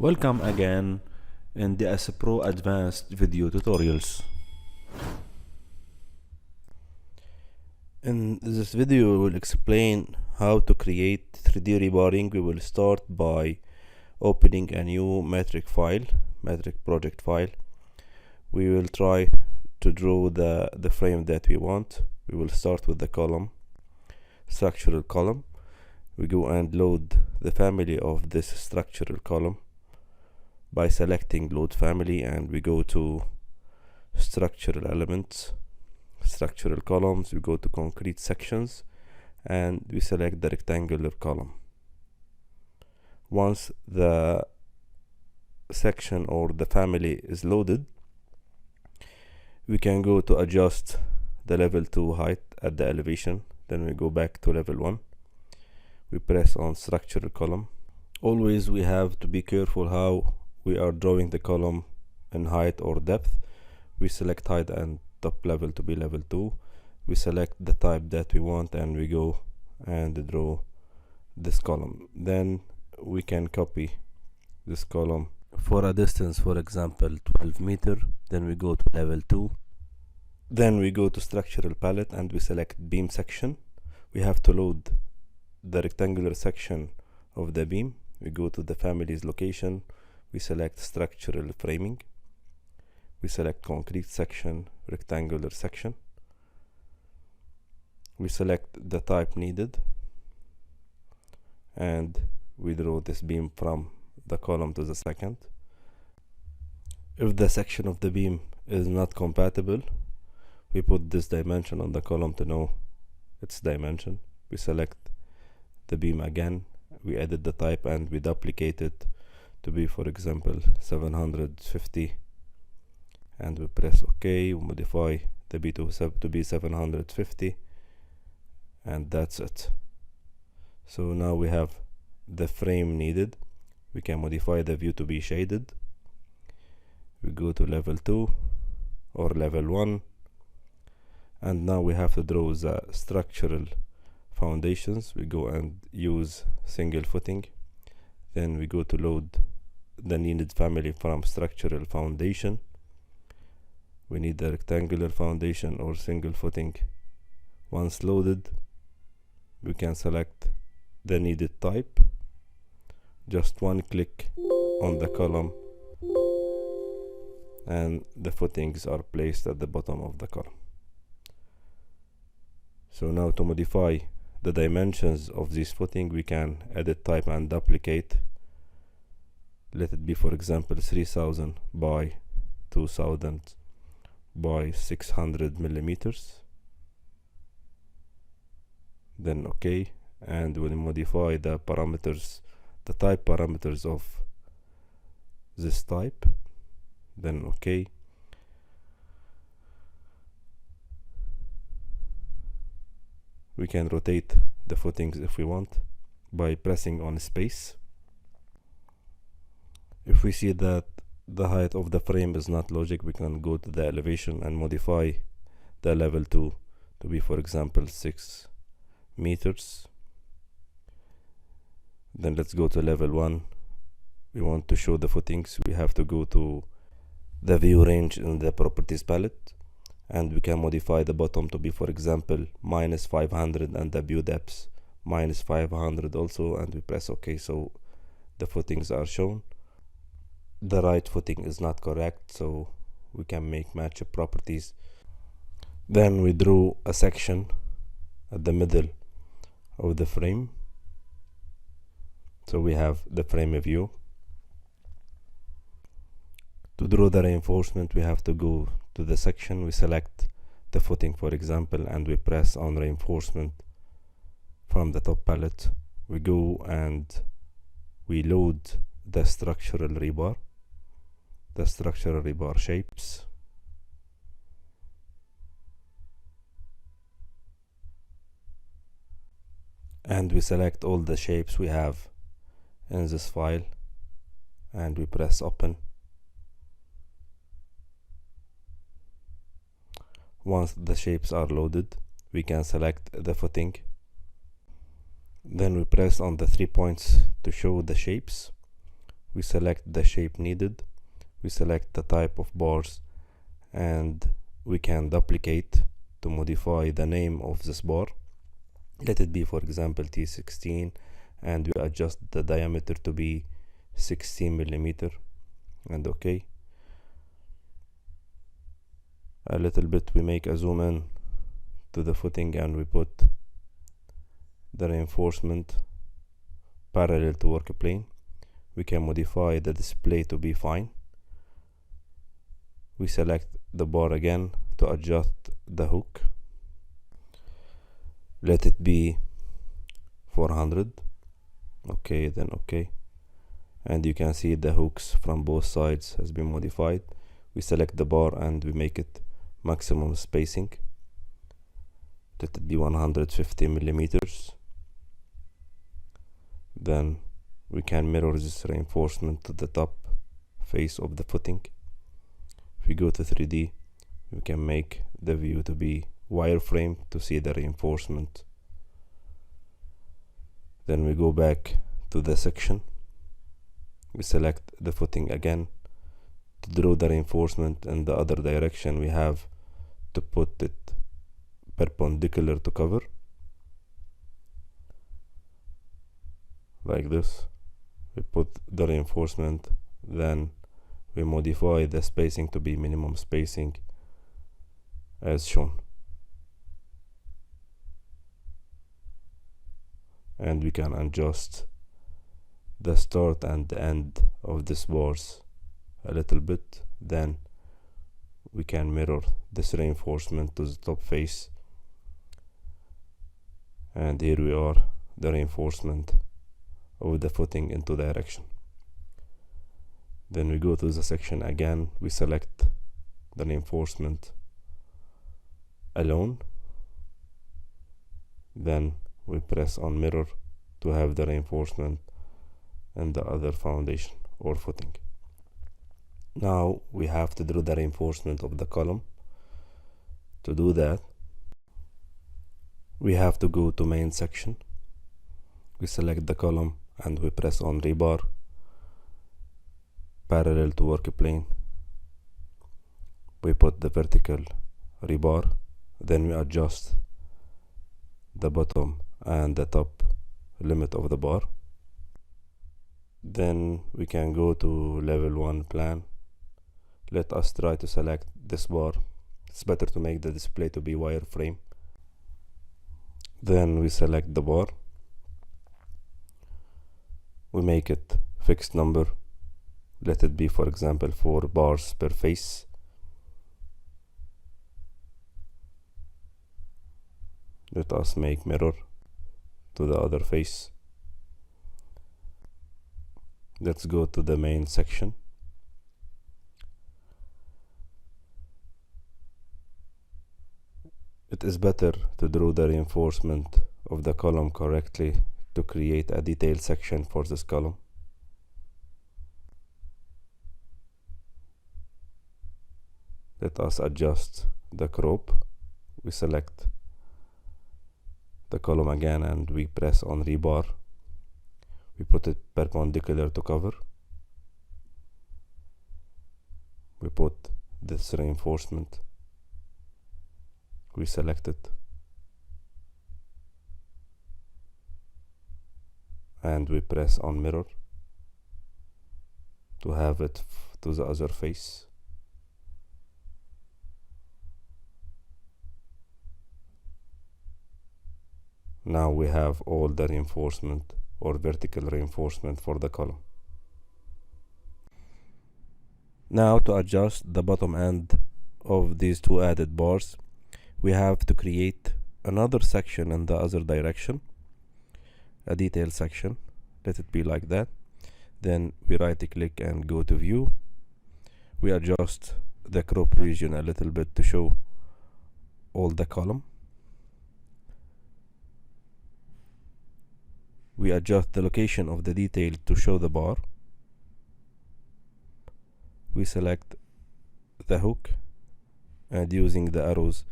Welcome again in the S Pro Advanced video tutorials. In this video we will explain how to create 3D rebaring. We will start by opening a new metric project file. We will try to draw the frame that we want. We will start with the column, structural column. We go and load the family of this structural column by selecting load family, and we go to structural elements, structural columns. We go to concrete sections and we select the rectangular column. Once the section or the family is loaded, we can go to adjust the level 2 height at the elevation. Then we go back to level 1. We press on structural column. Always we have to be careful how we are drawing the column in height or depth. We select height and top level to be level 2. We select the type that we want and we go and draw this column. Then we can copy this column for a distance, for example 12 meter. Then we go to level 2. Then we go to structural palette and we select beam section. We have to load the rectangular section of the beam. We go to the family's location. We select structural framing. We select concrete section, rectangular section. We select the type needed and we draw this beam from the column to the second. If the section of the beam is not compatible, we put this dimension on the column to know its dimension. We select the beam again, we edit the type and we duplicate it to be, for example, 750, and we press OK. We modify the B to be 750, and that's it. So now we have the frame needed. We can modify the view to be shaded. We go to level 2 or level 1, and now we have to draw the structural foundations. We go and use single footing. Then we go to load the needed family from structural foundation. We need the rectangular foundation or single footing. Once loaded, we can select the needed type. Just one click on the column and the footings are placed at the bottom of the column. So now to modify the dimensions of this footing, we can edit type and duplicate. Let it be, for example, 3000 by 2000 by 600 millimeters. Then OK, and we'll modify the parameters, the type parameters of this type. Then OK. We can rotate the footings if we want by pressing on space. If we see that the height of the frame is not logic, we can go to the elevation and modify the level 2 to be, for example, 6 meters. Then let's go to level 1. We want to show the footings. We have to go to the view range in the properties palette, and we can modify the bottom to be, for example, -500 and the view depth -500 also, and we press OK. So the footings are shown. The right footing is not correct, so we can make match properties. Then we draw a section at the middle of the frame. So we have the frame view. To draw the reinforcement, we have to go to the section. We select the footing, for example, and we press on reinforcement from the top palette. We go and we load the structural rebar, the structural rebar shapes. And we select all the shapes we have in this file and we press open. Once the shapes are loaded, we can select the footing. Then we press on the 3 points to show the shapes. we select the shape needed, we select the type of bars, and we can duplicate to modify the name of this bar. Let it be, for example, T16, and we adjust the diameter to be 16 millimeter, and okay. A little bit we make a zoom in to the footing, and we put the reinforcement parallel to work plane. We can modify the display to be fine. We select the bar again to adjust the hook. Let it be 400. Okay, then okay. And you can see the hooks from both sides has been modified. We select the bar and we make it maximum spacing. Let it be 150 millimeters. Then we can mirror this reinforcement to the top face of the footing. If we go to 3D, we can make the view to be wireframe to see the reinforcement. Then we go back to the section. We select the footing again. To draw the reinforcement in the other direction, we have to put it perpendicular to cover, like this. We put the reinforcement, then we modify the spacing to be minimum spacing as shown, and we can adjust the start and the end of these bars a little bit. Then we can mirror this reinforcement to the top face, and here we are, the reinforcement of the footing into direction. Then we go to the section again, we select the reinforcement alone, then we press on mirror to have the reinforcement and the other foundation or footing. Now we have to draw the reinforcement of the column. To do that, we have to go to main section. We select the column and we press on rebar parallel to work plane. We put the vertical rebar, then we adjust the bottom and the top limit of the bar. Then we can go to level 1 plan. Let us try to select this bar. It's better to make the display to be wireframe. Then we select the bar. We make it fixed number. Let it be, for example, 4 bars per face. Let us make mirror to the other face. Let's go to the main section. It is better to draw the reinforcement of the column correctly to create a detailed section for this column. Let us adjust the crop. We select the column again and we press on rebar. We put it perpendicular to cover. We put this reinforcement. We select it and we press on mirror to have it to the other face. Now we have all the reinforcement or vertical reinforcement for the column. Now to adjust the bottom end of these 2 added bars, we have to create another section in the other direction, a detail section. Let it be like that. Then we right click and go to view. We adjust the crop region a little bit to show all the column. We adjust the location of the detail to show the bar. We select the hook and using the arrows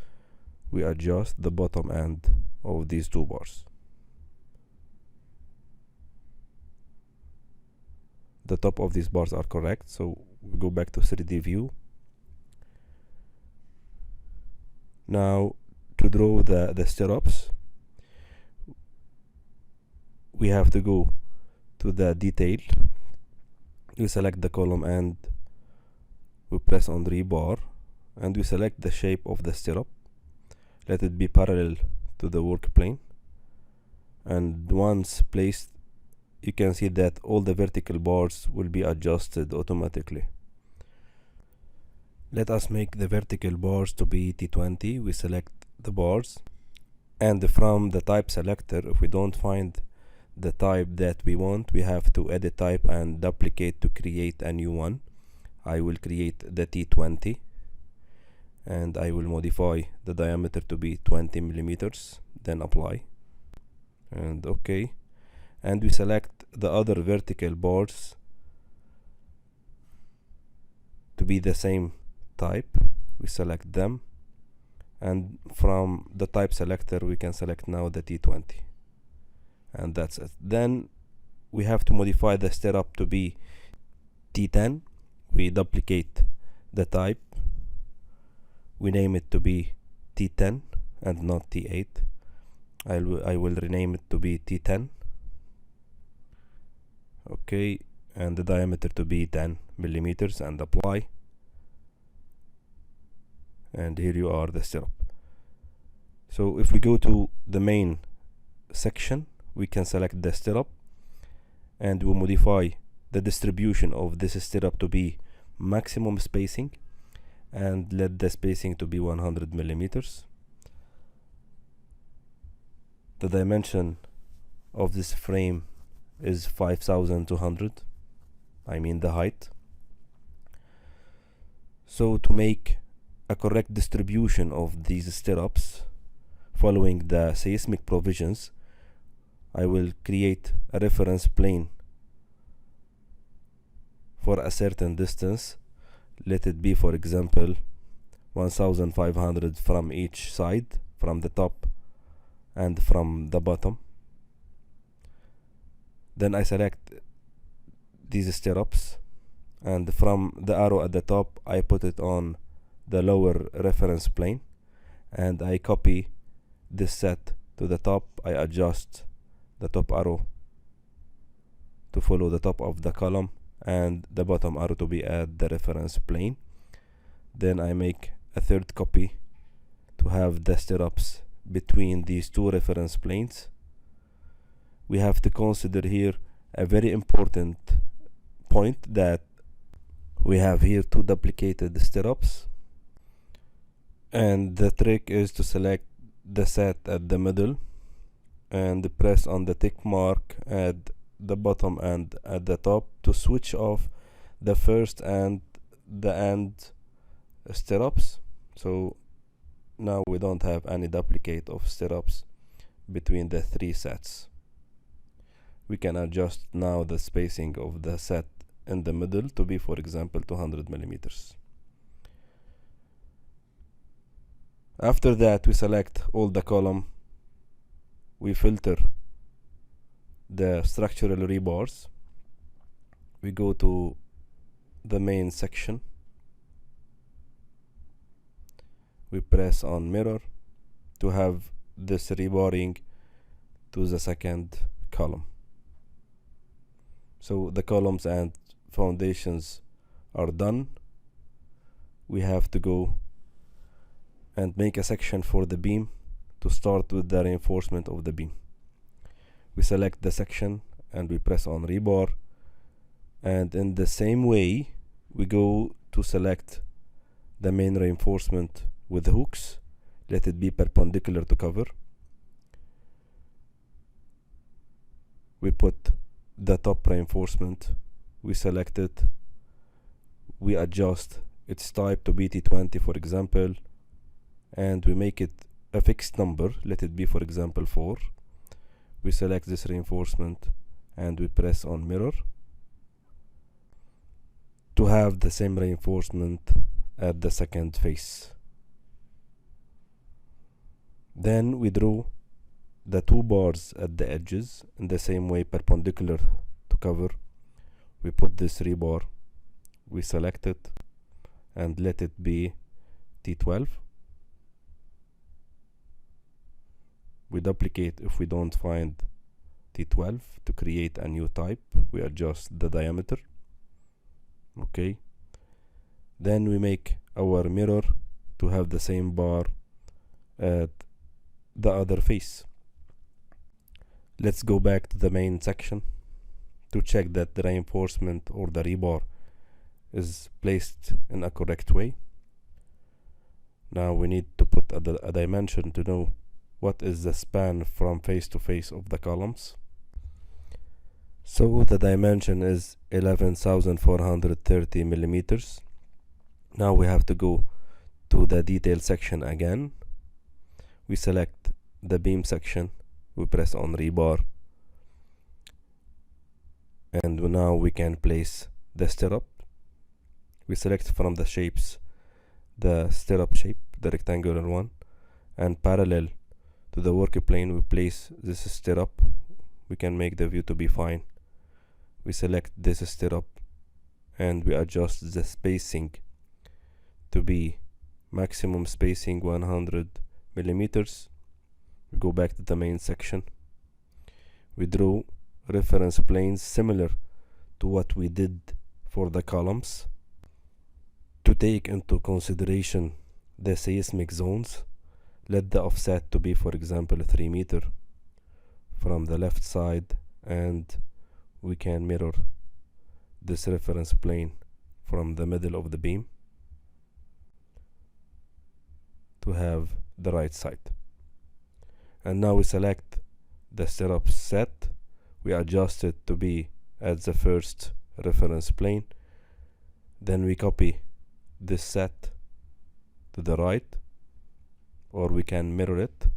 we adjust the bottom end of these 2 bars. the top of these bars are correct. So we go back to 3D view. Now to draw the stirrups, we have to go to the detail. We select the column and we press on rebar, and we select the shape of the stirrup. Let it be parallel to the work plane, and once placed, you can see that all the vertical bars will be adjusted automatically. Let us make the vertical bars to be T20. We select the bars, and from the type selector, if we don't find the type that we want, we have to edit type and duplicate to create a new one. I will create the T20, and I will modify the diameter to be 20 millimeters, then apply, and OK. And we select the other vertical bars to be the same type. We select them, and from the type selector we can select now the T20, and that's it. Then we have to modify the stirrup to be T10. We duplicate the type, we name it to be T10 and not T8. I will rename it to be T10. OK, and the diameter to be 10 millimeters, and apply. And here you are, the stirrup. So if we go to the main section, we can select the stirrup, and we modify the distribution of this stirrup to be maximum spacing, and let the spacing to be 100 millimeters. The dimension of this frame is 5200, I mean the height. So to make a correct distribution of these stirrups following the seismic provisions, I will create a reference plane for a certain distance. Let it be, for example, 1500 from each side, from the top and from the bottom. Then I select these stirrups, and from the arrow at the top I put it on the lower reference plane, and I copy this set to the top. I adjust the top arrow to follow the top of the column, and the bottom arrow to be at the reference plane. Then I make a third copy to have the stirrups between these two reference planes. We have to consider here a very important point, that we have here two duplicated stirrups, and the trick is to select the set at the middle and press on the tick mark at the bottom and at the top to switch off the first and the end stirrups. So now we don't have any duplicate of stirrups between the three sets. We can adjust now the spacing of the set in the middle to be, for example, 200 millimeters. After that, we select all the column, we filter the structural rebars, we go to the main section, we press on mirror to have this rebaring to the second column. So the columns and foundations are done. We have to go and make a section for the beam to start with the reinforcement of the beam. We select the section and we press on rebar, and in the same way we go to select the main reinforcement with the hooks. Let it be perpendicular to cover. We put the top reinforcement, we select it, we adjust its type to be T20, for example, and we make it a fixed number. Let it be, for example, 4. We select this reinforcement and we press on mirror to have the same reinforcement at the second face. Then we draw the two bars at the edges in the same way, perpendicular to cover. We put this rebar, we select it and let it be T12. We duplicate if we don't find T12 to create a new type. We adjust the diameter. Okay. Then we make our mirror to have the same bar at the other face. Let's go back to the main section to check that the reinforcement or the rebar is placed in a correct way. Now we need to put a dimension to know what is the span from face to face of the columns. So the dimension is 11,430 millimeters. Now we have to go to the detail section again. We select the beam section, we press on rebar, and now we can place the stirrup. We select from the shapes the stirrup shape, the rectangular one, and parallel to the work plane we place this stirrup. We can make the view to be fine. We select this stirrup and we adjust the spacing to be maximum spacing 100 millimeters. We go back to the main section. We draw reference planes similar to what we did for the columns. To take into consideration the seismic zones, let the offset to be, for example, 3 meters from the left side, and we can mirror this reference plane from the middle of the beam to have the right side. And now we select the stirrup set. We adjust it to be at the first reference plane. Then we copy this set to the right, or we can mirror it.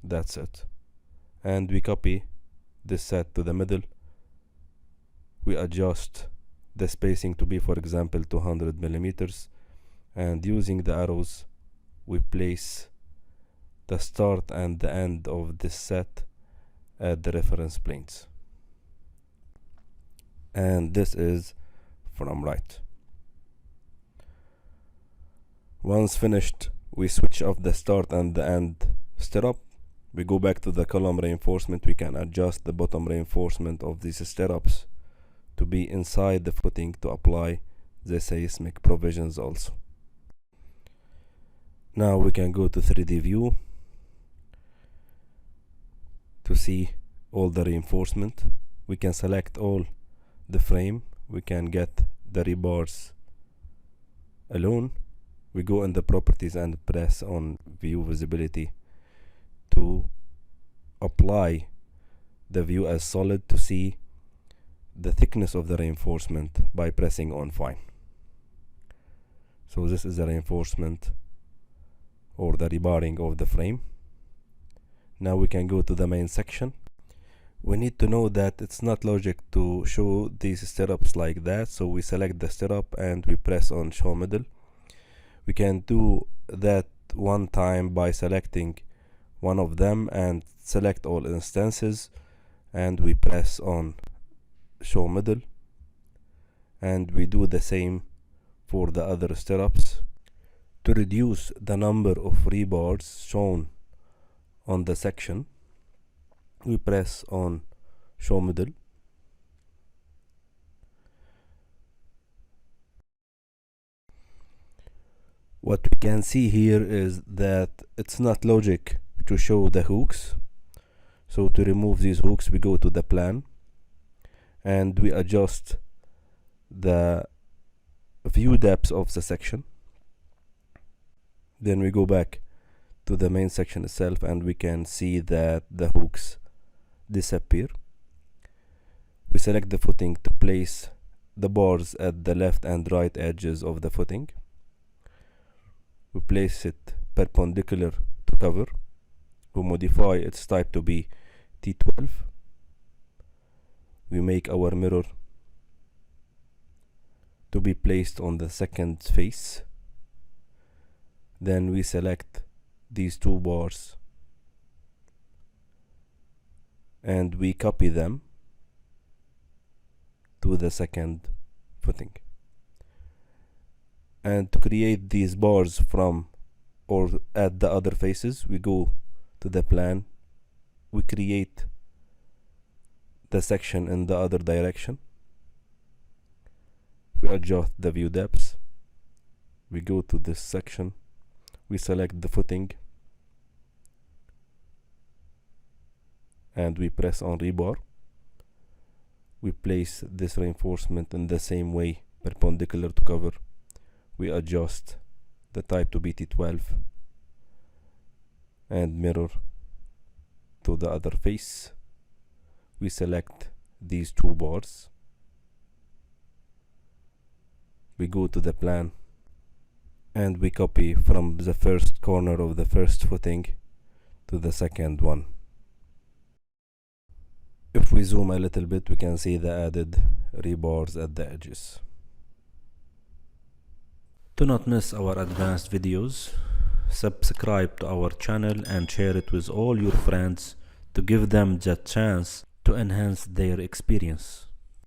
That's it. And we copy this set to the middle. We adjust the spacing to be, for example, 200 millimeters, and using the arrows we place the start and the end of this set at the reference planes. And this is from right. Once finished, we switch off the start and the end stirrup. We go back to the column reinforcement. We can adjust the bottom reinforcement of these stirrups to be inside the footing to apply the seismic provisions also. Now we can go to 3D view to see all the reinforcement. We can select all the frame. We can get the rebars alone. We go in the properties and press on view visibility to apply the view as solid to see the thickness of the reinforcement by pressing on fine. So this is the reinforcement or the rebaring of the frame. Now we can go to the main section. We need to know that it's not logic to show these stirrups like that, so we select the stirrup and we press on show middle. We can do that one time by selecting one of them and select all instances, and we press on show middle, and we do the same for the other stirrups. To reduce the number of rebars shown on the section, we press on show middle. What we can see here is that it's not logic to show the hooks. So to remove these hooks, we go to the plan and we adjust the view depth of the section. Then we go back to the main section itself and we can see that the hooks disappear. We select the footing to place the bars at the left and right edges of the footing. We place it perpendicular to cover. We modify its type to be T12. We make our mirror to be placed on the second face. Then we select these two bars and we copy them to the second footing. And to create these bars from or at the other faces, we go to the plan, we create the section in the other direction, we adjust the view depths, we go to this section, we select the footing, and we press on rebar. We place this reinforcement in the same way, perpendicular to cover. We adjust the type to BT12 and mirror to the other face. We select these two bars. We go to the plan and we copy from the first corner of the first footing to the second one. If we zoom a little bit, we can see the added rebars at the edges. To not miss our advanced videos, subscribe to our channel and share it with all your friends to give them the chance to enhance their experience.